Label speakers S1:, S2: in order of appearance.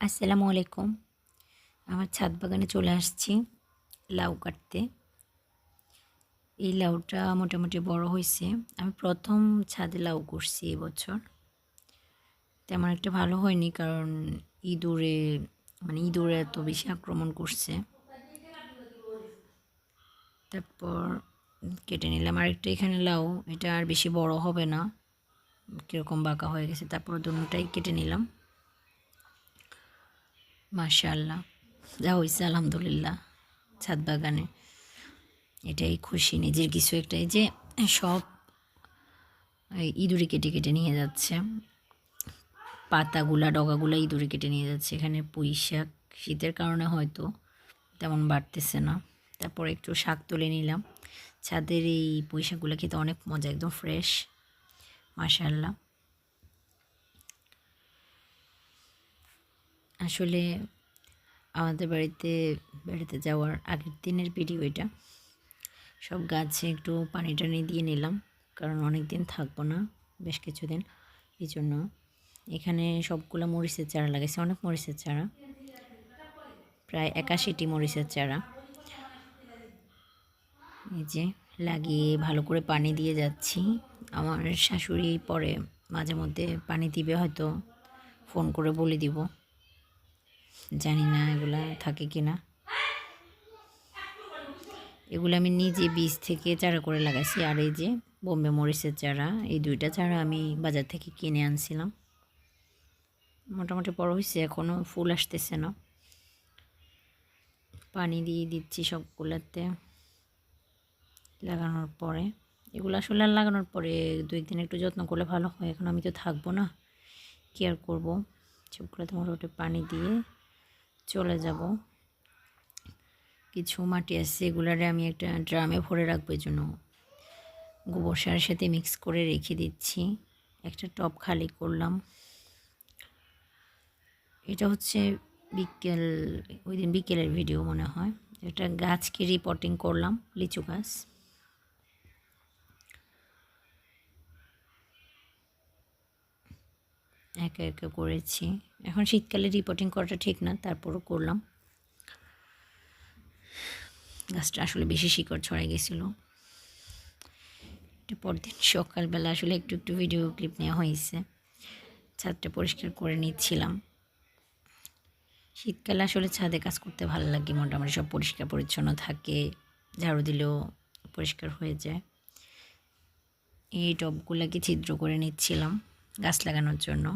S1: আসসালামু আলাইকুম। আমার ছাদ বাগানে চলে আসছি লাউ কাটতে। এই লাউটা মোটামুটি বড় হইছে। আমি ১ম ছাদে লাউ করছি এবছর। তেমন একটা ভালো হয়নি কারণ ইঁদুরে ইঁদুরে এত বেশি আক্রমণ করছে। তারপর কেটে নিলাম। আরেকটা এখানে লাউ, এটা আর বেশি বড় হবে না। কীরকম বাঁকা হয়ে গেছে। তারপর দোনোটাই কেটে নিলাম। মাশাআল্লাহ, যা হইছে আলহামদুলিল্লাহ ছাদ বাগানে। এটাই খুশি, নিজের কিছু একটা। এই যে সব ইঁদুরে কেটে কেটে নিয়ে যাচ্ছে, পাতাগুলা ডগাগুলা ইঁদুরে কেটে নিয়ে যাচ্ছে। এখানে পুঁই শাক শীতের কারণে হয়তো তেমন বাড়তেছে না। তারপর একটু শাক তুলে নিলাম। ছাদের এই পুঁই শাকগুলো খেতে অনেক মজা, একদম ফ্রেশ, মাশাআল্লাহ। আসলে আমাদের বাড়িতে বেড়াতে যাওয়ার আগের দিনের ভিডিও এটা। সব গাছে একটু পানি টানি দিয়ে নিলাম, কারণ অনেক দিন থাকবো না, বেশ কিছুদিন। এই জন্য এখানে সবগুলো মরিচের চারা লাগাইছে, অনেক মরিচের চারা, প্রায় ৮১টি মরিচের চারা। এই যে লাগিয়ে ভালো করে পানি দিয়ে যাচ্ছি। আমার শাশুড়ি পরে মাঝে মধ্যে পানি দিবে, হয়তো ফোন করে বলে দিব, জানি না এগুলা থাকে কি না। এগুলো আমি নিজে বীজ থেকে চারা করে লাগাইছি। আর এই যে বোম্বে মরিচের চারা, এই দুইটা চারা আমি বাজার থেকে কিনে আনছিলাম। মোটামুটি বড় হয়েছে, এখনও ফুল আসতেছে না। পানি দিয়ে দিচ্ছি সবগুলোতে লাগানোর পরে। এগুলো আসলে লাগানোর পরে ২ দিন একটু যত্ন করলে ভালো হয়। এখন আমি তো থাকবো না, কেয়ার করবো। সবগুলোতে মোটামুটি পানি দিয়ে চলে যাব। কিছু মাটি আছে, এগুলারে আমি একটা ড্রামে ভরে রাখবো, এই জন্য গোবর সারের সাথে মিক্স করে রেখে দিচ্ছি। একটা টব খালি করলাম। এটা হচ্ছে ওই দিন বিকেলের ভিডিও মনে হয়। একটা গাছকে রিপোর্টিং করলাম, লিচু গাছ। একা একা করেছি। এখন শীতকালে রিপোর্টিং করাটা ঠিক না, তারপরও করলাম। গাছটা আসলে বেশি শিকড় ছড়াই গেছিলো। এটা পরদিন সকালবেলা আসলে একটু একটু ভিডিও ক্লিপ নেওয়া হয়েছে। ছাদটা পরিষ্কার করে নিচ্ছিলাম। শীতকালে আসলে ছাদে কাজ করতে ভালো লাগে, মোটামুটি সব পরিষ্কার পরিচ্ছন্ন থাকে, ঝাড়ু দিলেও পরিষ্কার হয়ে যায়। এই টবগুলোকে ছিদ্র করে নিচ্ছিলাম গাছ লাগানোর জন্য।